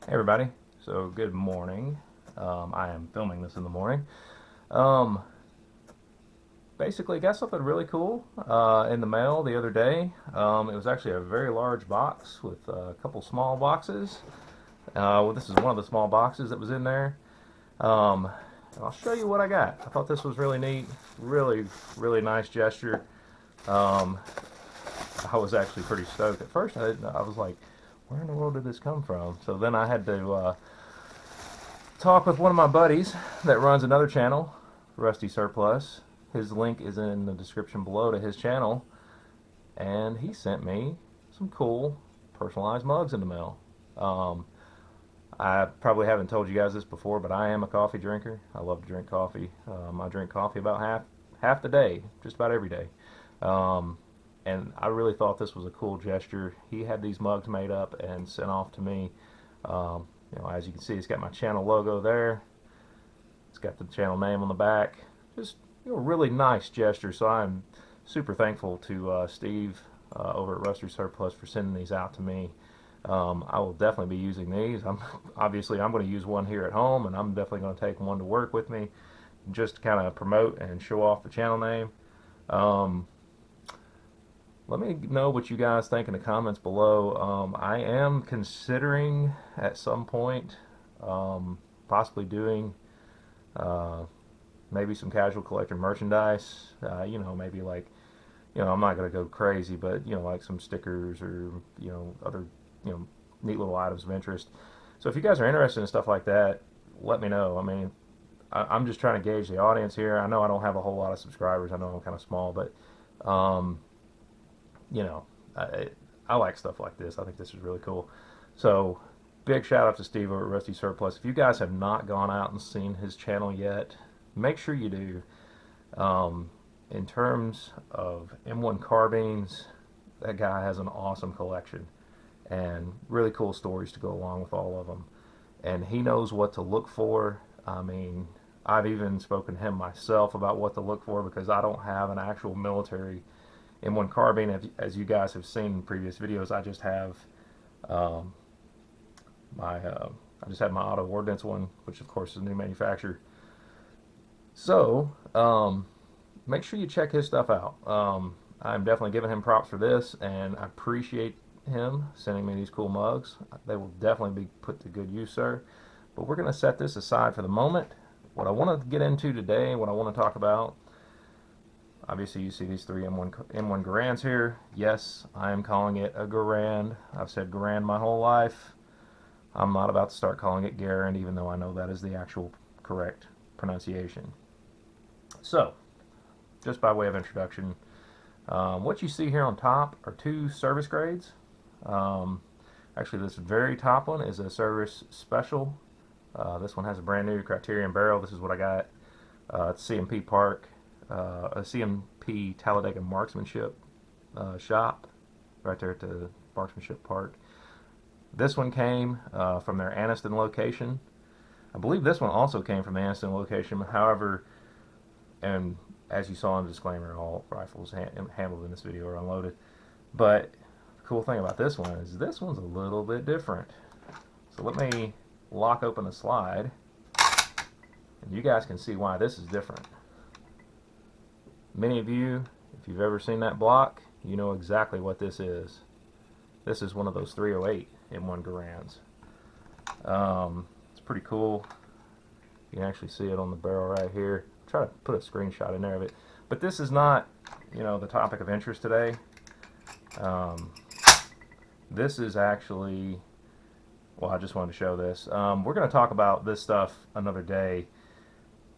Hey everybody, so good morning. I am filming this in the morning. Um, Basically, got something really cool in the mail the other day. It was actually a very large box with a couple small boxes. Well, this is one of the small boxes that was in there. Um, I'll show you what I got. I thought this was really neat, really, really nice gesture. Um, I was actually pretty stoked. At first, I was like, where in the world did this come from? So then I had to talk with one of my buddies that runs another channel, Rusty Surplus. His link is in the description below to his channel, and he sent me some cool personalized mugs in the mail. Um, I probably haven't told you guys this before, but I am a coffee drinker. I love to drink coffee. I drink coffee about half the day, just about every day. Um, and I really thought this was a cool gesture. He had these mugs made up and sent off to me. As you can see, it's got my channel logo there. It's got the channel name on the back. Just really nice gesture. So I'm super thankful to Steve over at Rusty Surplus for sending these out to me. I will definitely be using these. I'm going to use one here at home, and I'm definitely going to take one to work with me, just to kind of promote and show off the channel name. Um, Let me know what you guys think in the comments below. I am considering at some point possibly doing uh, maybe some casual collector merchandise. Maybe like, I'm not going to go crazy, but, like some stickers or, other, neat little items of interest. So if you guys are interested in stuff like that, let me know. I mean, I'm just trying to gauge the audience here. I know I don't have a whole lot of subscribers. I know I'm kind of small, but, um, you know, I, I like stuff like this. I think this is really cool. So, big shout out to Steve over at Rusty Surplus. If you guys have not gone out and seen his channel yet, make sure you do. In terms of M1 carbines, that guy has an awesome collection and really cool stories to go along with all of them. And he knows what to look for. I mean, I've even spoken to him myself about what to look for because I don't have an actual military M1 carbine. As you guys have seen in previous videos, I just have um, I just have my auto ordnance one, which of course is a new manufacturer. So make sure you check his stuff out. I'm definitely giving him props for this, and I appreciate him sending me these cool mugs. They will definitely be put to good use, sir. But we're going to set this aside for the moment. What I want to get into today, what I want to talk about, obviously you see these three M1 Garands here. Yes, I am calling it a Garand. I've said Garand my whole life. I'm not about to start calling it Garand, even though I know that is the actual correct pronunciation. So, just by way of introduction, what you see here on top are two service grades. Um, Actually, this very top one is a service special. This one has a brand new Criterion barrel. This is what I got at CMP Park, a CMP Talladega Marksmanship shop, right there at the Marksmanship Park. This one came from their Anniston location. I believe this one also came from the Anniston location. However, and as you saw in the disclaimer, all rifles handled in this video are unloaded. But the cool thing about this one is this one's a little bit different. So let me lock open the slide, and you guys can see why this is different. Many of you, if you've ever seen that block, you know exactly what this is. This is one of those 308 M1 Garands. It's pretty cool. You can actually see it on the barrel right here. I'll try to put a screenshot in there of it. But this is not, the topic of interest today. This is actually, well, I just wanted to show this. We're going to talk about this stuff another day.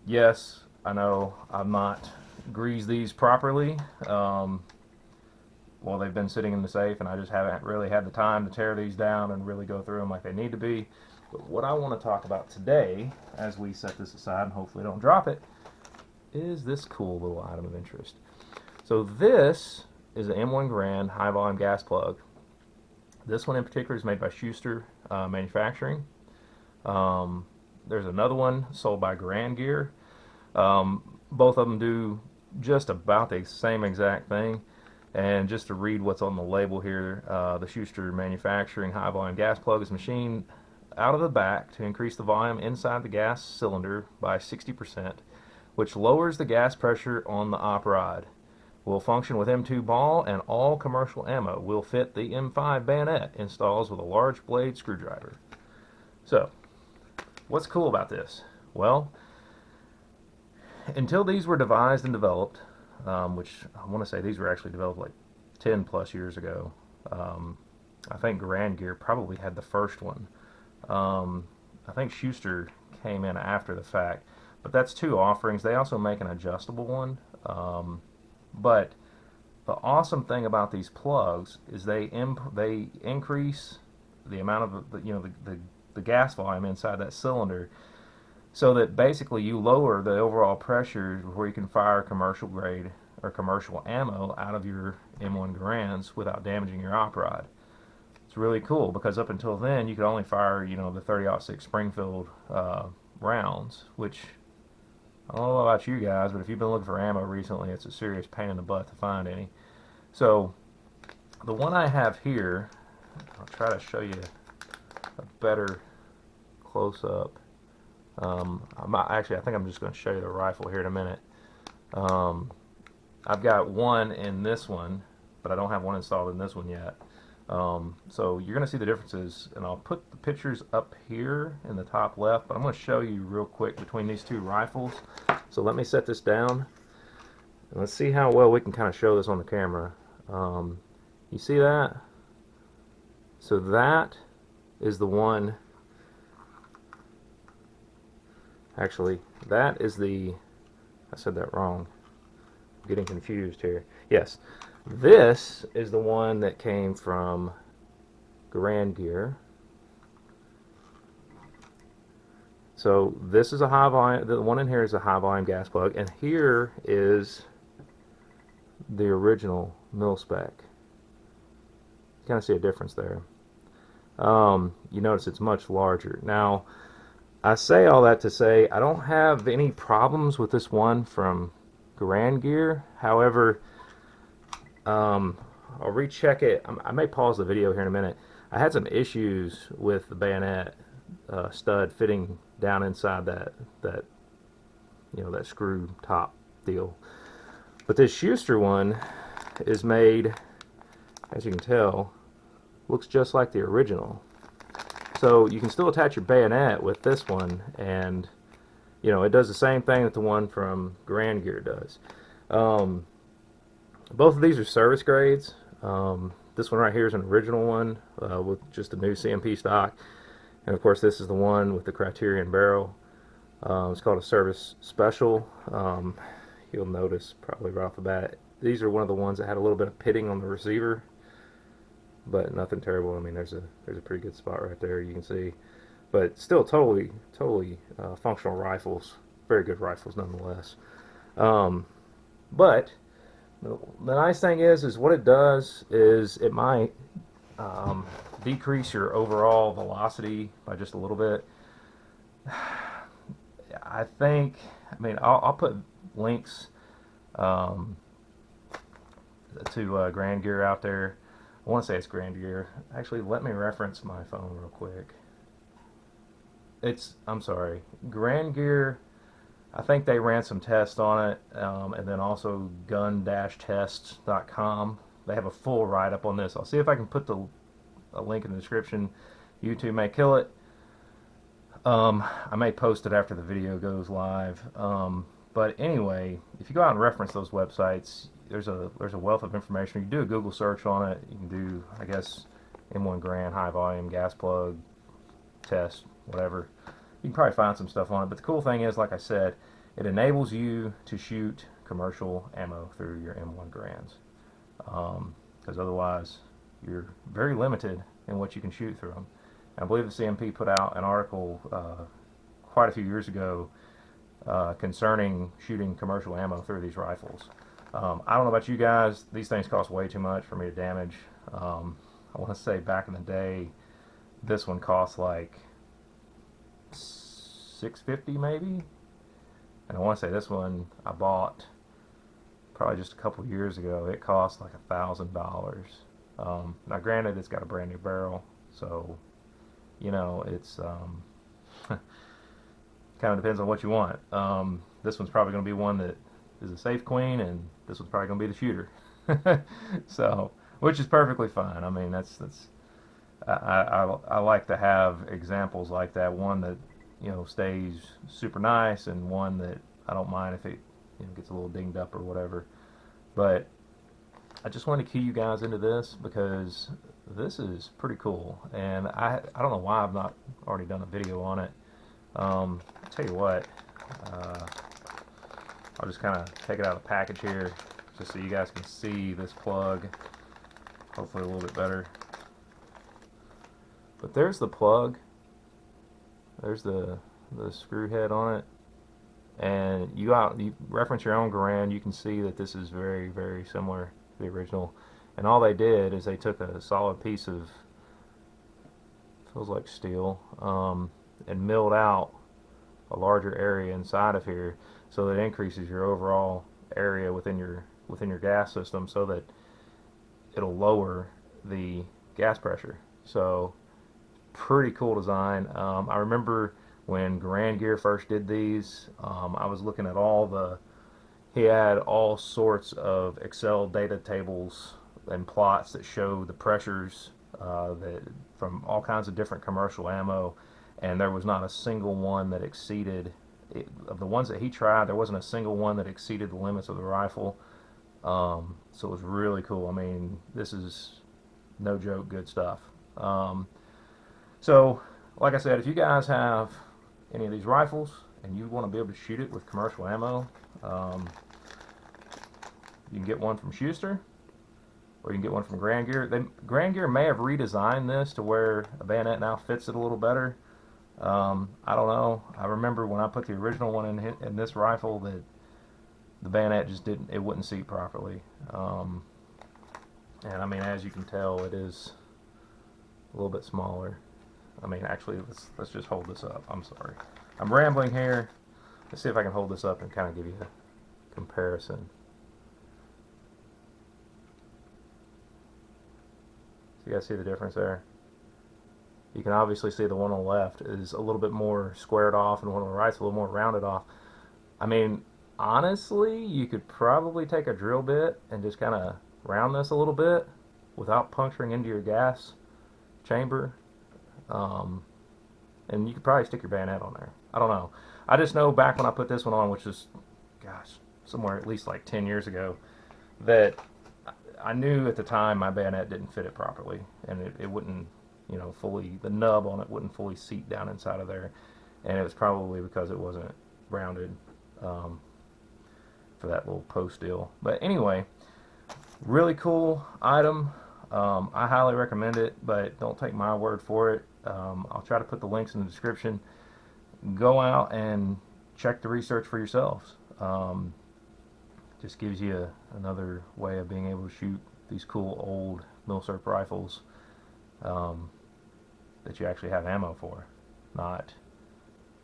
Yes, I know I've not greased these properly. Well, they've been sitting in the safe, and I just haven't really had the time to tear these down and really go through them like they need to be. But what I want to talk about today, as we set this aside and hopefully don't drop it, is this cool little item of interest. So this is an M1 Garand high volume gas plug. This one in particular is made by Schuster Manufacturing. There's another one sold by Garand Gear. Both of them do just about the same exact thing. And just to read what's on the label here, the Schuster Manufacturing high volume gas plug is machined out of the back to increase the volume inside the gas cylinder by 60%, which lowers the gas pressure on the op rod. Will function with M2 ball, and all commercial ammo will fit the M5 bayonet installs with a large blade screwdriver. So, what's cool about this? Well, until these were devised and developed, which I want to say these were actually developed like 10 plus years ago. I think Garand Gear probably had the first one. I think Schuster came in after the fact, but that's two offerings. They also make an adjustable one. But the awesome thing about these plugs is they increase the amount of the gas volume inside that cylinder, so that basically you lower the overall pressure where you can fire commercial grade or commercial ammo out of your M1 Garands without damaging your op rod. It's really cool because up until then you could only fire, the 30-06 Springfield rounds, which I don't know about you guys, but if you've been looking for ammo recently, it's a serious pain in the butt to find any. So the one I have here, I'll try to show you a better close-up. I think I'm just going to show you the rifle here in a minute. I've got one in this one, but I don't have one installed in this one yet. So you're going to see the differences, and I'll put the pictures up here in the top left, but I'm going to show you real quick between these two rifles. So let me set this down, and let's see how well we can kind of show this on the camera. You see that? So that is the one. Actually, that is the, I said that wrong. I'm getting confused here. Yes, this is the one that came from Garand Gear. So this is a high volume, the one in here is a high volume gas plug, and here is the original mil spec. You kind of see a difference there. You notice it's much larger. Now, I say all that to say I don't have any problems with this one from Garand Gear. However, I'll recheck it. I may pause the video here in a minute. I had some issues with the bayonet stud fitting down inside that screw top deal. But this Schuster one is made, as you can tell, looks just like the original. So you can still attach your bayonet with this one, and it does the same thing that the one from Garand Gear does. Both of these are service grades. This one right here is an original one with just a new CMP stock, and of course this is the one with the Criterion barrel. It's called a service special. You'll notice probably right off the bat, these are one of the ones that had a little bit of pitting on the receiver, but nothing terrible. I mean, there's a pretty good spot right there, you can see. But still totally functional rifles. Very good rifles nonetheless. But the nice thing is what it does is it might decrease your overall velocity by just a little bit. I mean, I'll put links to Garand Gear out there. I want to say it's Garand Gear. Actually, let me reference my phone real quick. I'm sorry, Garand Gear. I think they ran some tests on it, and then also gun-tests.com. They have a full write-up on this. I'll see if I can put a link in the description. YouTube may kill it. I may post it after the video goes live. But anyway, if you go out and reference those websites, there's a wealth of information. You can do a Google search on it. You can do, I guess, M1 Garand high volume gas plug test, whatever. You can probably find some stuff on it. But the cool thing is, like I said, it enables you to shoot commercial ammo through your M1 Garands. Because otherwise, you're very limited in what you can shoot through them. And I believe the CMP put out an article quite a few years ago concerning shooting commercial ammo through these rifles. I don't know about you guys, these things cost way too much for me to damage. I want to say back in the day, this one cost like $650 maybe, and I want to say this one I bought probably just a couple years ago. It cost like $1,000. Now granted, it's got a brand new barrel, so you know, it's kind of depends on what you want. This one's probably going to be one that is a safe queen, and this one's probably going to be the shooter. So, which is perfectly fine. I mean, that's I like to have examples like that. One that, you know, stays super nice, and one that I don't mind if it, you know, gets a little dinged up or whatever. But I just wanted to cue you guys into this because this is pretty cool, and I don't know why I've not already done a video on it. I'll tell you what, I'll just kind of take it out of the package here just so you guys can see this plug, hopefully a little bit better. But there's the plug, there's the screw head on it, and you reference your own Garand, you can see that this is very, very similar to the original. And all they did is they took a solid piece of, feels like steel, and milled out a larger area inside of here, so that it increases your overall area within your gas system, so that it'll lower the gas pressure. So pretty cool design. I remember when Garand Gear first did these, I was looking at he had all sorts of Excel data tables and plots that show the pressures from all kinds of different commercial ammo, and there was not a single one that exceeded of the ones that he tried. There wasn't a single one that exceeded the limits of the rifle. So it was really cool. I mean, this is no joke good stuff. So like I said, if you guys have any of these rifles and you want to be able to shoot it with commercial ammo, you can get one from Schuster, or you can get one from Garand Gear. Garand Gear may have redesigned this to where a bayonet now fits it a little better. I don't know. I remember when I put the original one in this rifle that the bayonet just wouldn't seat properly. And I mean, as you can tell, it is a little bit smaller. I mean, actually, let's just hold this up. I'm sorry. I'm rambling here. Let's see if I can hold this up and kind of give you a comparison. So you guys see the difference there? You can obviously see the one on the left is a little bit more squared off, and the one on the right's a little more rounded off. I mean, honestly, you could probably take a drill bit and just kind of round this a little bit without puncturing into your gas chamber. And you could probably stick your bayonet on there. I don't know. I just know back when I put this one on, which is, gosh, somewhere at least like 10 years ago, that I knew at the time my bayonet didn't fit it properly, and it wouldn't, you know, the nub on it wouldn't fully seat down inside of there, and it was probably because it wasn't rounded for that little post deal. But anyway, really cool item. I highly recommend it, but don't take my word for it. I'll try to put the links in the description. Go out and check the research for yourselves. Just gives you another way of being able to shoot these cool old Milsurp rifles that you actually have ammo for, not,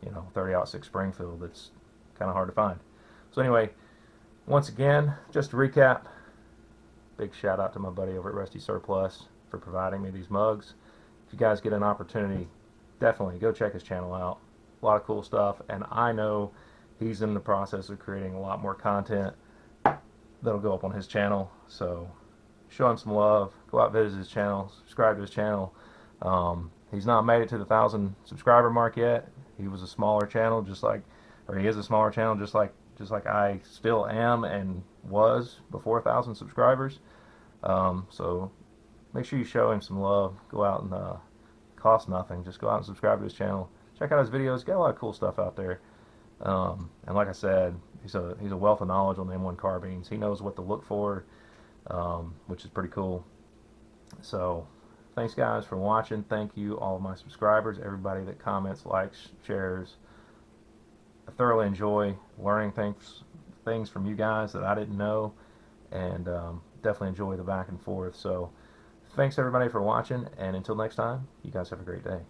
you know, 30-06 Springfield that's kind of hard to find. So anyway, once again, just to recap, big shout out to my buddy over at Rusty Surplus for providing me these mugs. If you guys get an opportunity, definitely go check his channel out. A lot of cool stuff, and I know he's in the process of creating a lot more content that'll go up on his channel, so show him some love. Go out, visit his channel, subscribe to his channel. He's not made it to the 1,000 subscriber mark yet. He was a smaller channel, he is a smaller channel, just like I still am and was before 1,000 subscribers. So make sure you show him some love. Go out and cost nothing. Just go out and subscribe to his channel. Check out his videos. He's got a lot of cool stuff out there. And like I said, he's a wealth of knowledge on the M1 carbines. He knows what to look for, which is pretty cool. So thanks guys for watching. Thank you all of my subscribers, everybody that comments, likes, shares. I thoroughly enjoy learning things from you guys that I didn't know, and definitely enjoy the back and forth. So thanks everybody for watching, and until next time, you guys have a great day.